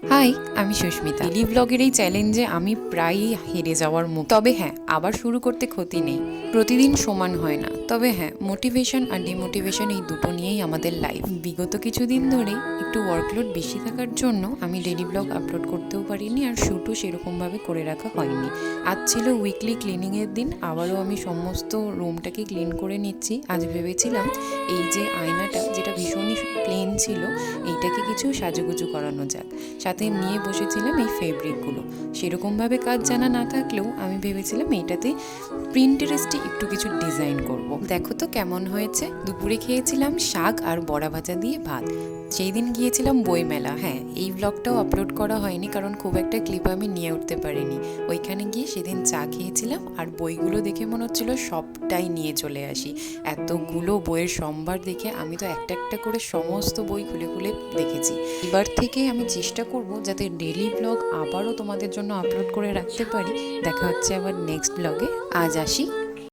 High, আমি Susmita. Daily ব্লগের এই চ্যালেঞ্জে আমি প্রায়ই হেরে যাওয়ার মুখ। তবে হ্যাঁ, আবার শুরু করতে ক্ষতি নেই। প্রতিদিন সমান হয় না, তবে হ্যাঁ, মোটিভেশন আর ডিমোটিভেশন এই দুটো নিয়েই আমাদের লাইফ। বিগত কিছুদিন ধরেই একটু ওয়ার্কলোড বেশি থাকার জন্য আমি ডেইলি ব্লগ আপলোড করতেও পারিনি, আর শ্যুটও সেরকমভাবে করে রাখা হয়নি। আজ ছিল উইকলি ক্লিনিংয়ের দিন, আবারও আমি সমস্ত রুমটাকে ক্লিন করে নিচ্ছি। আজ ভেবেছিলাম এই যে আয়নাটা, যেটা ভীষণই প্লেন ছিল, এইটাকে কিছু সাজুগুজু করানো যাক। সাথে নিয়ে বসেছিলাম এই ফেব্রিকগুলো। সেরকমভাবে কাজ জানা না থাকলেও আমি ভেবেছিলাম এইটাতে প্রিন্টারেস্টে একটু কিছু ডিজাইন করব। দেখো তো কেমন হয়েছে। দুপুরে খেয়েছিলাম শাক আর বড়া ভাজা দিয়ে ভাত। সেই দিন গিয়েছিলাম বইমেলা। হ্যাঁ, এই ব্লগটাও আপলোড করা হয়নি কারণ খুব একটা ক্লিপ আমি নিয়ে উঠতে পারিনি। ওইখানে গিয়ে সেদিন চা খেয়েছিলাম, আর বইগুলো দেখে মনে হচ্ছিল সবটাই নিয়ে চলে আসি। এতগুলো বইয়ের সম্ভার দেখে আমি তো একটা একটা করে সমস্ত বই খুলে খুলে দেখেছি। এবার থেকে আমি চেষ্টা করব যাতে ডেইলি ব্লগ আবারও তোমাদের জন্য আপলোড করে রাখতে পারি। দেখা হচ্ছে আবার নেক্সট ব্লগে। আজ আসি।